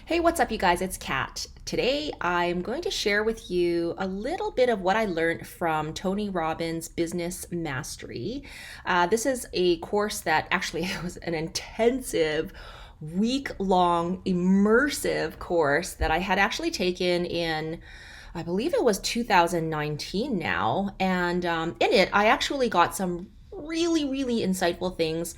Hey, what's up, you guys? It's Kat. Today, I'm going to share with you a little bit of what I learned from Tony Robbins' Business Mastery. This is a course that actually it was an intensive, week-long, immersive course that I had actually taken in, I believe it was 2019 now. And in it, I actually got some really insightful things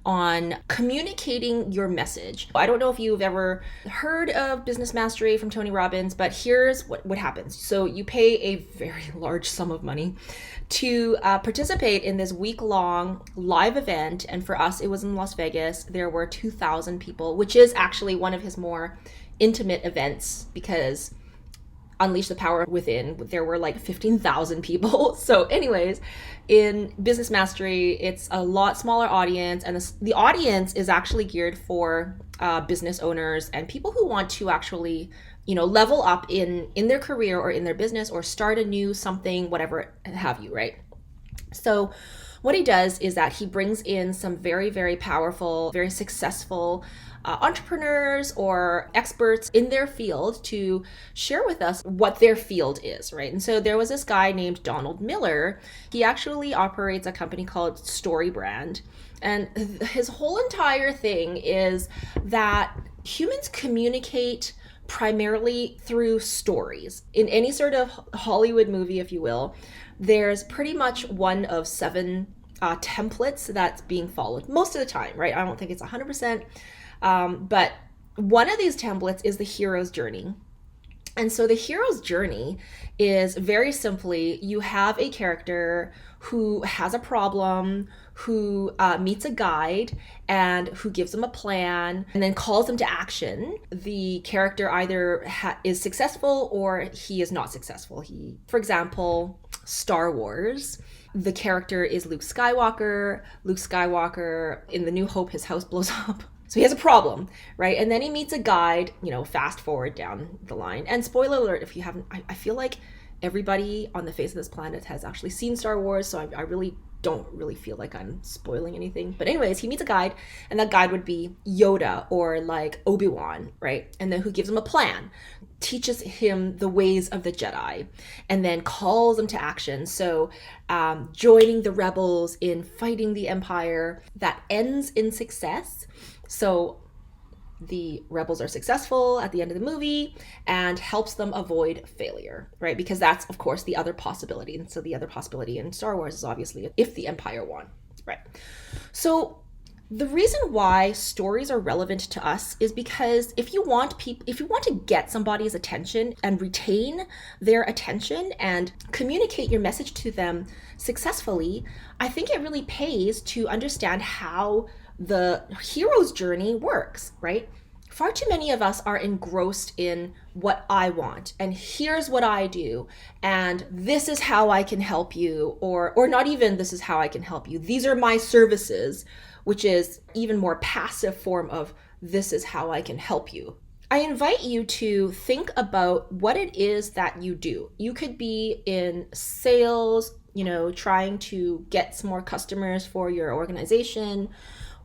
on communicating your message. I don't know if you've ever heard of Business Mastery from Tony Robbins, but here's what happens. So you pay a very large sum of money to participate in this week-long live event. And for us, it was in Las Vegas. There were 2,000 people, which is actually one of his more intimate events because Unleash the Power Within, there were like 15,000 people. So anyways, in Business Mastery, it's a lot smaller audience, and the audience is actually geared for business owners and people who want to actually, level up in their career or in their business or start a new something, whatever have you, right? So what he does is that he brings in some very powerful, very successful entrepreneurs or experts in their field to share with us what their field is, right? And so there was this guy named Donald Miller. He actually operates a company called Storybrand. And his whole entire thing is that humans communicate primarily through stories. In any sort of Hollywood movie, if you will, there's pretty much one of seven templates that's being followed most of the time, right? I don't think it's 100%. But one of these templates is the hero's journey. And so the hero's journey is very simply, you have a character who has a problem, who meets a guide and who gives them a plan and then calls them to action. The character either is successful or he is not successful. For example, Star Wars. The character is Luke Skywalker. Luke Skywalker, in The New Hope, his house blows up. So he has a problem, right? And then he meets a guide, fast forward down the line. And spoiler alert, if you haven't, I feel like everybody on the face of this planet has actually seen Star Wars, so I really don't really feel like I'm spoiling anything. But anyways, he meets a guide, and that guide would be Yoda or like Obi-Wan, right? And then who gives him a plan, teaches him the ways of the Jedi, and then calls him to action. So joining the rebels in fighting the Empire that ends in success. So the rebels are successful at the end of the movie and helps them avoid failure, right? Because that's, of course, the other possibility. And so the other possibility in Star Wars is obviously if the Empire won, right? So the reason why stories are relevant to us is because if you want to get somebody's attention and retain their attention and communicate your message to them successfully, I think it really pays to understand how the hero's journey works, right? Far too many of us are engrossed in what I want, and here's what I do, and this is how I can help you, or not even this is how I can help you. These are my services, which is even more passive form of this is how I can help you. I invite you to think about what it is that you do. You could be in sales, trying to get some more customers for your organization,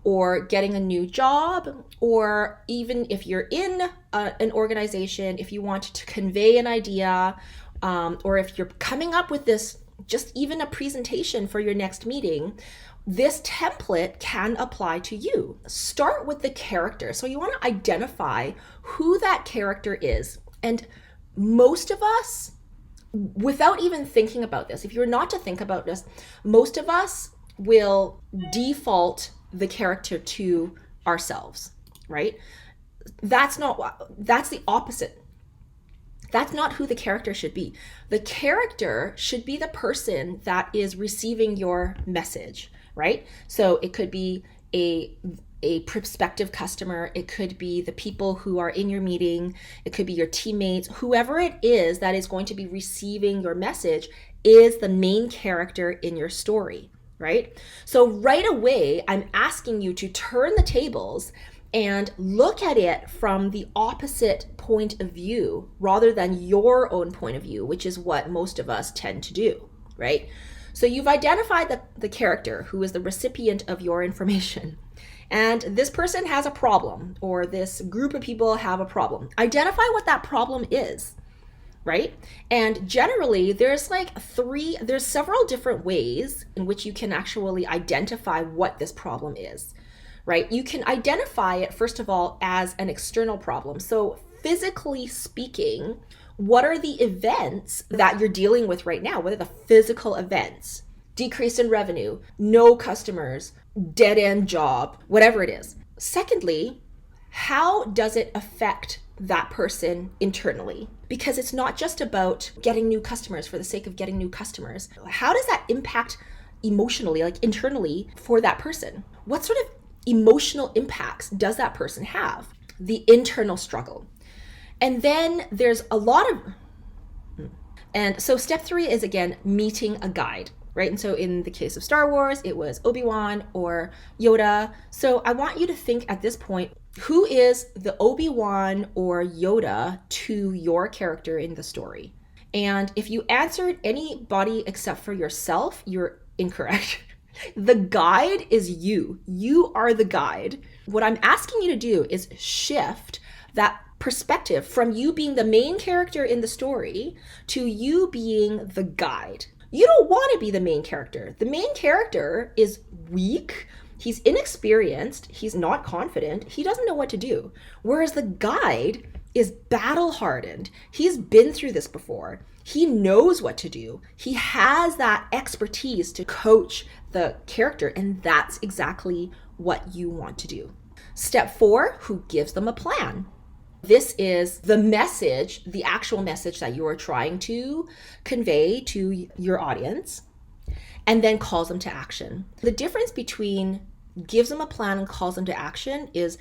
or getting a new job, or even if you're in an organization, if you want to convey an idea, or if you're coming up with this, just even a presentation for your next meeting, this template can apply to you. Start with the character. So you want to identify who that character is. And most of us, without even thinking about this, if you're not to think about this, most of us will default the character to ourselves, right? That's the opposite. That's not who the character should be. The character should be the person that is receiving your message, right? So it could be a prospective customer. It could be the people who are in your meeting. It could be your teammates. Whoever it is that is going to be receiving your message is the main character in your story, right? So right away, I'm asking you to turn the tables and look at it from the opposite point of view rather than your own point of view, which is what most of us tend to do, right? So you've identified the character who is the recipient of your information. And this person has a problem, or this group of people have a problem. Identify what that problem is, right? And generally there's several different ways in which you can actually identify what this problem is, right? You can identify it, first of all, as an external problem. So physically speaking, what are the events that you're dealing with right now? What are the physical events? Decrease in revenue, no customers, dead end job, whatever it is. Secondly, how does it affect that person internally? Because it's not just about getting new customers for the sake of getting new customers. How does that impact emotionally, like internally, for that person? What sort of emotional impacts does that person have? The internal struggle. And then there's a lot of, and so step 3 is, again, meeting a guide, right? And so in the case of Star Wars, it was Obi-Wan or Yoda. So I want you to think at this point, who is the Obi-Wan or Yoda to your character in the story? And if you answered anybody except for yourself, you're incorrect. The guide is you. You are the guide. What I'm asking you to do is shift that perspective from you being the main character in the story to you being the guide. You don't want to be the main character. The main character is weak. He's inexperienced. He's not confident. He doesn't know what to do. Whereas the guide is battle hardened. He's been through this before. He knows what to do. He has that expertise to coach the character, and that's exactly what you want to do. Step 4, who gives them a plan? This is the message, the actual message that you are trying to convey to your audience, and then calls them to action. The difference between gives them a plan and calls them to action is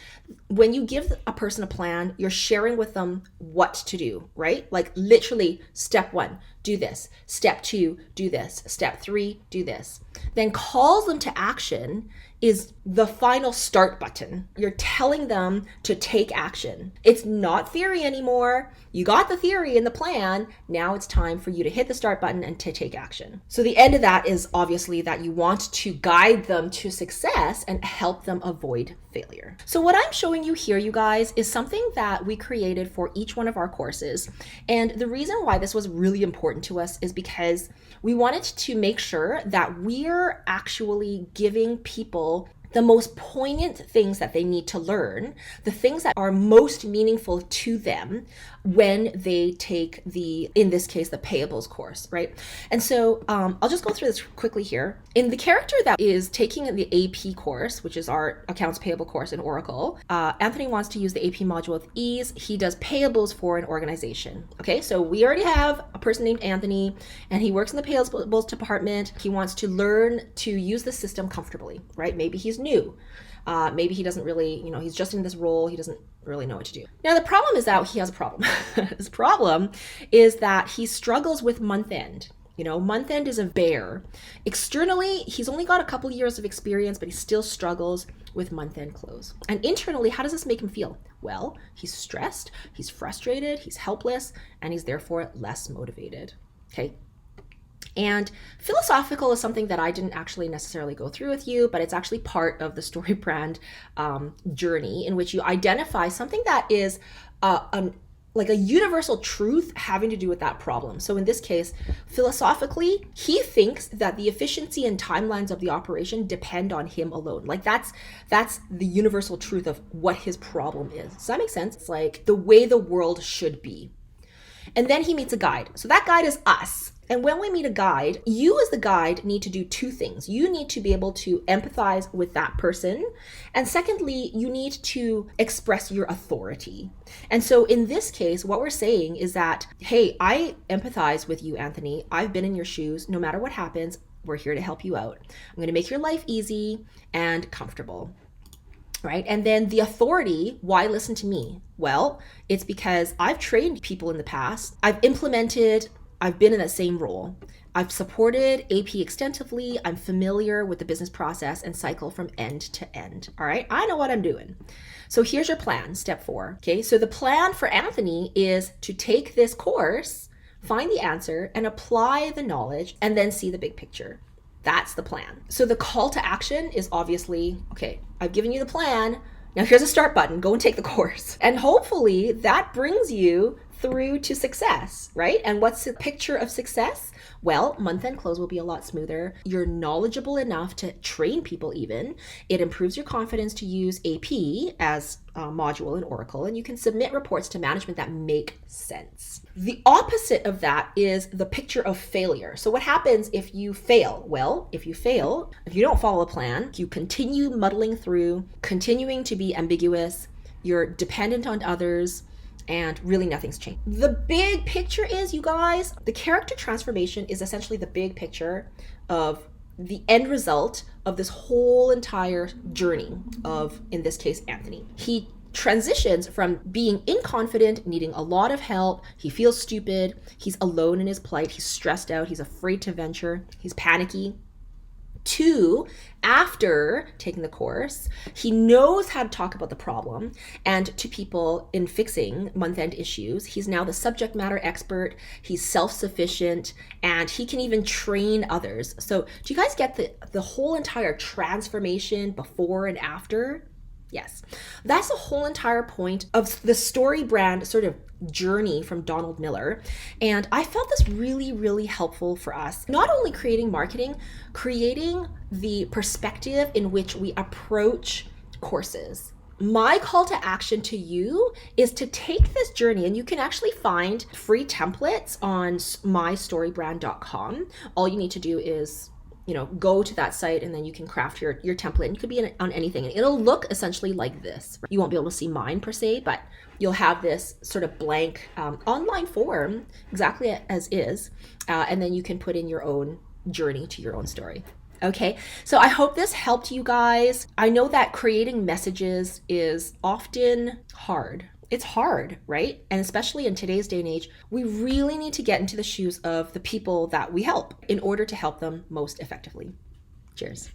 when you give a person a plan, you're sharing with them what to do, right? Like literally step 1, do this. Step 2, do this. Step 3, do this. Then calls them to action is the final start button. You're telling them to take action. It's not theory anymore. You got the theory and the plan. Now it's time for you to hit the start button and to take action. So the end of that is obviously that you want to guide them to success and help them avoid failure. So what I'm showing you here, you guys, is something that we created for each one of our courses. And the reason why this was really important to us is because we wanted to make sure that we're actually giving people the most poignant things that they need to learn, the things that are most meaningful to them when they take in this case, the Payables course, right? And so I'll just go through this quickly here. In the character that is taking the AP course, which is our accounts payable course in Oracle, Anthony wants to use the AP module with ease. He does payables for an organization. Okay, so we already have a person named Anthony, and he works in the payables department. He wants to learn to use the system comfortably, right? Maybe he's new. Maybe he doesn't really, he's just in this role. He doesn't really know what to do. Now, the problem is that he has a problem. His problem is that he struggles with month end. Month end is a bear. Externally, he's only got a couple years of experience, but he still struggles with month end close. And internally, how does this make him feel? Well, he's stressed, he's frustrated, he's helpless, and he's therefore less motivated. Okay. And philosophical is something that I didn't actually necessarily go through with you, but it's actually part of the Storybrand journey in which you identify something that is like a universal truth having to do with that problem. So in this case, philosophically, he thinks that the efficiency and timelines of the operation depend on him alone. Like that's the universal truth of what his problem is. Does that make sense? It's like the way the world should be. And then he meets a guide. So that guide is us. And when we meet a guide, you as the guide need to do 2 things. You need to be able to empathize with that person. And secondly, you need to express your authority. And so in this case, what we're saying is that, hey, I empathize with you, Anthony. I've been in your shoes. No matter what happens, we're here to help you out. I'm going to make your life easy and comfortable. Right? And then the authority, why listen to me? Well, it's because I've trained people in the past. I've been in that same role. I've supported AP extensively. I'm familiar with the business process and cycle from end to end. All right. I know what I'm doing. So here's your plan. Step 4. Okay. So the plan for Anthony is to take this course, find the answer and apply the knowledge and then see the big picture. That's the plan. So the call to action is obviously, okay, I've given you the plan. Now here's a start button. Go and take the course. And hopefully that brings you through to success, right? And what's the picture of success? Well, month-end close will be a lot smoother. You're knowledgeable enough to train people even. It improves your confidence to use AP as a module in Oracle, and you can submit reports to management that make sense. The opposite of that is the picture of failure. So what happens if you fail? Well, if you don't follow a plan, you continue muddling through, continuing to be ambiguous, you're dependent on others, and really nothing's changed. The big picture is, you guys, the character transformation is essentially the big picture of the end result of this whole entire journey of, in this case, Anthony. He transitions from being inconfident, needing a lot of help, he feels stupid, he's alone in his plight, he's stressed out, he's afraid to venture, he's panicky, to, after taking the course, he knows how to talk about the problem and to people in fixing month-end issues. He's now the subject matter expert, he's self-sufficient, and he can even train others. So do you guys get the whole entire transformation before and after? Yes, that's the whole entire point of the Storybrand sort of journey from Donald Miller. And I felt this really, really helpful for us. Not only creating marketing, creating the perspective in which we approach courses. My call to action to you is to take this journey, and you can actually find free templates on mystorybrand.com. All you need to do is go to that site, and then you can craft your template, and you could be on anything, and it'll look essentially like this. You won't be able to see mine per se, but you'll have this sort of blank online form exactly as is, and then you can put in your own journey to your own story. Okay, so I hope this helped you guys. I know that creating messages is often hard. It's hard, right? And especially in today's day and age, we really need to get into the shoes of the people that we help in order to help them most effectively. Cheers.